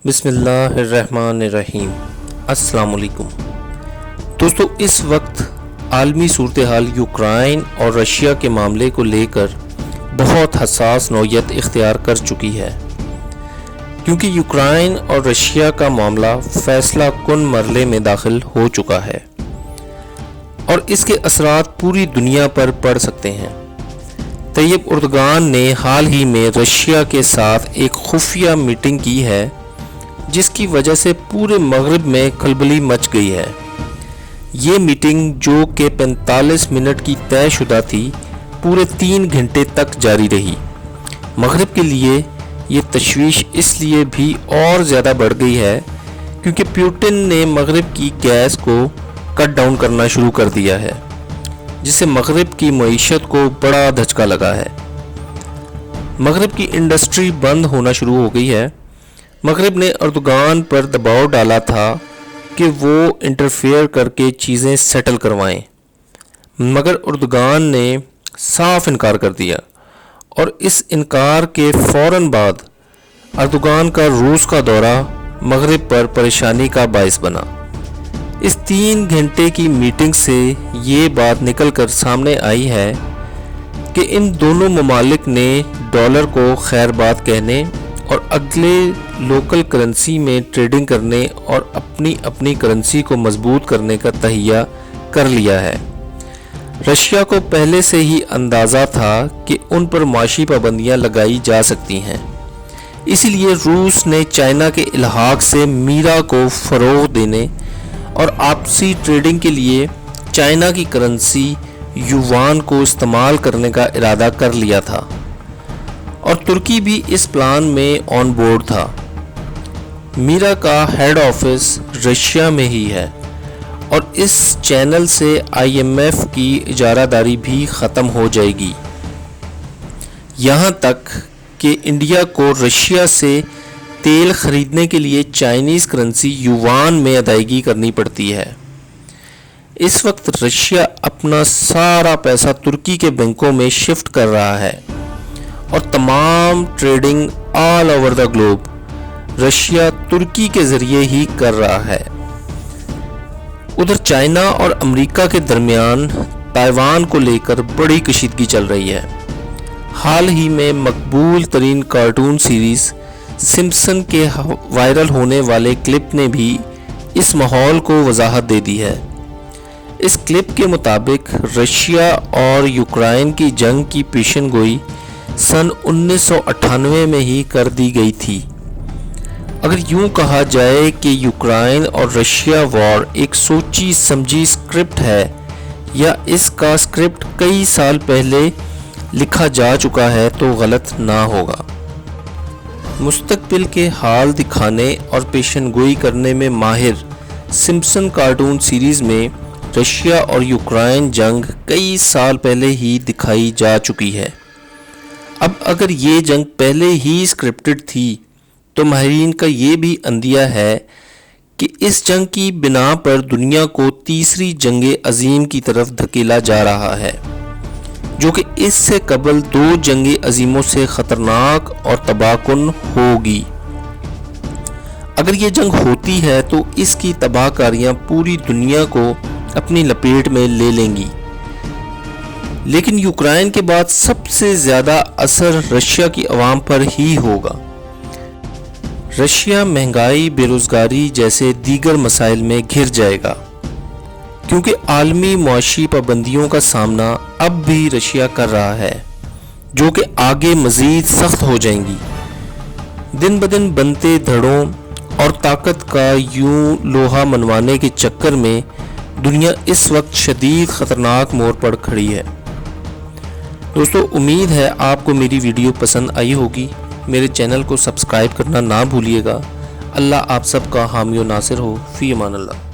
بسم اللہ الرحمن الرحیم۔ السلام علیکم دوستو، اس وقت عالمی صورتحال یوکرائن اور رشیا کے معاملے کو لے کر بہت حساس نوعیت اختیار کر چکی ہے، کیونکہ یوکرائن اور رشیا کا معاملہ فیصلہ کن مرحلے میں داخل ہو چکا ہے اور اس کے اثرات پوری دنیا پر پڑ سکتے ہیں۔ طیب اردگان نے حال ہی میں رشیا کے ساتھ ایک خفیہ میٹنگ کی ہے، جس کی وجہ سے پورے مغرب میں کھلبلی مچ گئی ہے۔ یہ میٹنگ جو کہ 45 منٹ کی طے شدہ تھی، پورے 3 گھنٹے تک جاری رہی۔ مغرب کے لیے یہ تشویش اس لیے بھی اور زیادہ بڑھ گئی ہے کیونکہ پیوٹن نے مغرب کی گیس کو کٹ ڈاؤن کرنا شروع کر دیا ہے، جس سے مغرب کی معیشت کو بڑا دھچکا لگا ہے۔ مغرب کی انڈسٹری بند ہونا شروع ہو گئی ہے۔ مغرب نے اردگان پر دباؤ ڈالا تھا کہ وہ انٹرفیئر کر کے چیزیں سیٹل کروائیں، مگر اردگان نے صاف انکار کر دیا، اور اس انکار کے فوراً بعد اردگان کا روس کا دورہ مغرب پر پریشانی کا باعث بنا۔ اس 3 گھنٹے کی میٹنگ سے یہ بات نکل کر سامنے آئی ہے کہ ان دونوں ممالک نے ڈالر کو خیر بات کہنے اور اگلے لوکل کرنسی میں ٹریڈنگ کرنے اور اپنی کرنسی کو مضبوط کرنے کا تہیہ کر لیا ہے۔ رشیا کو پہلے سے ہی اندازہ تھا کہ ان پر معاشی پابندیاں لگائی جا سکتی ہیں، اسی لیے روس نے چائنا کے الحاق سے میرا کو فروغ دینے اور آپسی ٹریڈنگ کے لیے چائنا کی کرنسی یوان کو استعمال کرنے کا ارادہ کر لیا تھا، اور ترکی بھی اس پلان میں آن بورڈ تھا۔ میرا کا ہیڈ آفس رشیا میں ہی ہے، اور اس چینل سے IMF کی اجارہ داری بھی ختم ہو جائے گی، یہاں تک کہ انڈیا کو رشیا سے تیل خریدنے کے لیے چائنیز کرنسی یوان میں ادائیگی کرنی پڑتی ہے۔ اس وقت رشیا اپنا سارا پیسہ ترکی کے بینکوں میں شفٹ کر رہا ہے، اور تمام trading all over the globe Russia ترکی کے ذریعے ہی کر رہا ہے۔ ادھر چائنا اور امریکہ کے درمیان تائیوان کو لے کر بڑی کشیدگی چل رہی ہے۔ حال ہی میں مقبول ترین کارٹون سیریز سمپسن کے وائرل ہونے والے کلپ نے بھی اس ماحول کو وضاحت دے دی ہے۔ اس کلپ کے مطابق رشیا اور یوکرائن کی جنگ کی پیشن گوئی سن 1998 میں ہی کر دی گئی تھی۔ اگر یوں کہا جائے کہ یوکرائن اور رشیا وار ایک سوچی سمجھی سکرپٹ ہے، یا اس کا سکرپٹ کئی سال پہلے لکھا جا چکا ہے، تو غلط نہ ہوگا۔ مستقبل کے حال دکھانے اور پیشن گوئی کرنے میں ماہر سمپسن کارٹون سیریز میں رشیا اور یوکرائن جنگ کئی سال پہلے ہی دکھائی جا چکی ہے۔ اب اگر یہ جنگ پہلے ہی سکرپٹڈ تھی، تو ماہرین کا یہ بھی اندیہ ہے کہ اس جنگ کی بنا پر دنیا کو تیسری جنگ عظیم کی طرف دھکیلا جا رہا ہے، جو کہ اس سے قبل 2 جنگ عظیموں سے خطرناک اور تباہ کن ہوگی۔ اگر یہ جنگ ہوتی ہے تو اس کی تباہ کاریاں پوری دنیا کو اپنی لپیٹ میں لے لیں گی، لیکن یوکرائن کے بعد سب سے زیادہ اثر رشیا کی عوام پر ہی ہوگا۔ رشیا مہنگائی، بے روزگاری جیسے دیگر مسائل میں گھر جائے گا، کیونکہ عالمی معاشی پابندیوں کا سامنا اب بھی رشیا کر رہا ہے، جو کہ آگے مزید سخت ہو جائیں گی۔ دن بدن بنتے دھڑوں اور طاقت کا یوں لوہا منوانے کے چکر میں دنیا اس وقت شدید خطرناک موڑ پر کھڑی ہے۔ دوستو، امید ہے آپ کو میری ویڈیو پسند آئی ہوگی۔ میرے چینل کو سبسکرائب کرنا نہ بھولیے گا۔ اللہ آپ سب کا حامی و ناصر ہو۔ فی امان اللہ۔